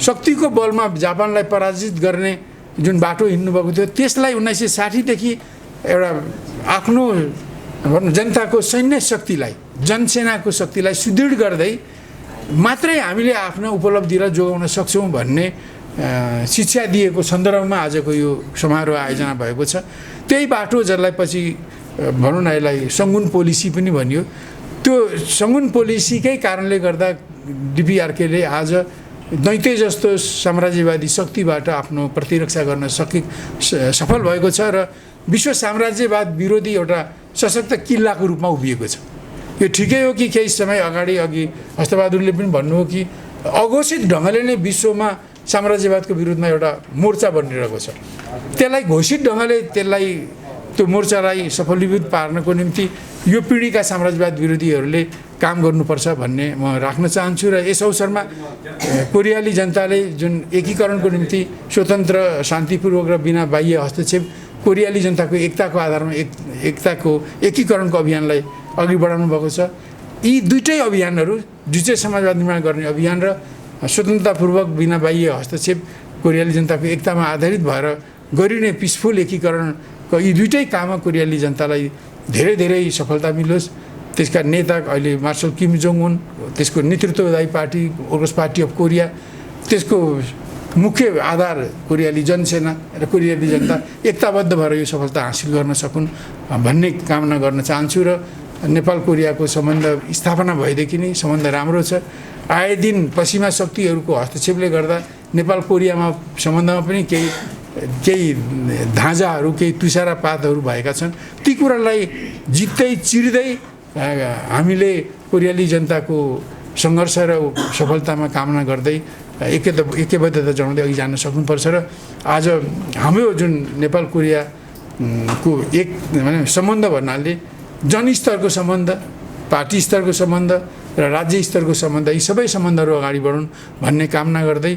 [SPEAKER 3] शक्तिको बलमा जापानलाई पराजित गर्ने जुन बाटो हिँड्नुभएको थियो, त्यसलाई 1960 देखि एउटा आफ्नो जनताको सैन्य शक्तिलाई, जनसेनाको शक्तिलाई सुदृढ गर्दै मात्रै हामीले आफ्नो उपलब्धिलाई जोगाउन सक्छौँ भन्ने शिक्षा दिएको सन्दर्भमा आजको यो समारोह आयोजना भएको छ। त्यही बाटो जसलाई पछि भनौँ न यसलाई सङ्गुन पोलिसी पनि भनियो, त्यो सङ्गुन पोलिसीकै कारणले गर्दा डिपिआरकेले आज दैत्य जस्तो साम्राज्यवादी शक्तिबाट आफ्नो प्रतिरक्षा गर्न सफल भएको छ र विश्व साम्राज्यवाद विरोधी एउटा सशक्त किल्लाको रूपमा उभिएको छ। यो ठिकै हो कि केही समय अघि हस्तबहादुरले पनि भन्नुभयो कि अघोषित ढङ्गले नै विश्वमा साम्राज्यवादको विरुद्धमा एउटा मोर्चा बनिरहेको छ। त्यसलाई घोषित ढङ्गले त्यो मोर्चालाई सफलीभूत पार्नको निम्ति यो पिँढीका साम्राज्यवाद विरोधीहरूले काम गर्नुपर्छ भन्ने म राख्न चाहन्छु। र यस अवसरमा कोरियाली जनताले जुन एकीकरणको निम्ति स्वतन्त्र, शान्तिपूर्वक र बिना बाह्य हस्तक्षेप कोरियाली जनताको एकताको आधारमा एकीकरणको अभियानलाई अघि बढाउनु भएको छ। यी दुईटै अभियानहरू, जुचे समाजवाद निर्माण गर्ने अभियान र स्वतन्त्रतापूर्वक बिना बाह्य हस्तक्षेप कोरियाली जनताको एकतामा आधारित भएर गरिने पिसफुल एकीकरणको यी दुईटै काममा कोरियाली जनतालाई धेरै धेरै सफलता मिलोस्। त्यसका नेता अहिले मार्शल किम जोङ उन, त्यसको नेतृत्वदायी party workers party of Korea, त्यसको मुख्य आधार कोरियाली जनसेना र कोरियाली जनता एकताबद्ध भएर यो सफलता हासिल गर्न सकुन् भन्ने कामना गर्न चाहन्छु। र नेपाल कोरियाको सम्बन्ध स्थापना भएदेखि नै सम्बन्ध राम्रो छ। आए दिन पश्चिमा शक्तिहरूको हस्तक्षेपले गर्दा नेपाल कोरियामा सम्बन्धमा पनि केही धाँजाहरू, केही तुषारा पातहरू भएका छन्। ती कुरालाई जित्दै चिर्दै हामीले कोरियाली जनताको सङ्घर्ष र सफलतामा कामना गर्दै एकबद्धता जनाउँदै अघि जान सक्नुपर्छ। र आज हाम्रो जुन नेपाल कोरियाको एक सम्बन्ध भन्नाले जनस्तरको सम्बन्ध, पार्टी स्तरको सम्बन्ध र राज्य स्तरको सम्बन्ध, यी सबै सम्बन्धहरू अगाडि बढुन् भन्ने कामना गर्दै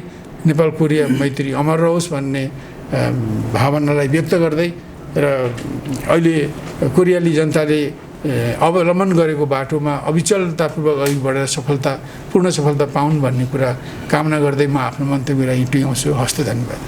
[SPEAKER 3] नेपाल कोरिया मैत्री अमर रहोस् भन्ने भावनालाई व्यक्त गर्दै र अहिले कोरियाली जनताले अवलम्बन गरेको बाटोमा अविचलतापूर्वक अघि बढेर पूर्ण सफलता पाउन् भन्ने कुरा कामना गर्दै म आफ्नो मन्तव्यलाई टुङ्ग्याउँछु। हस्त धन्यवाद।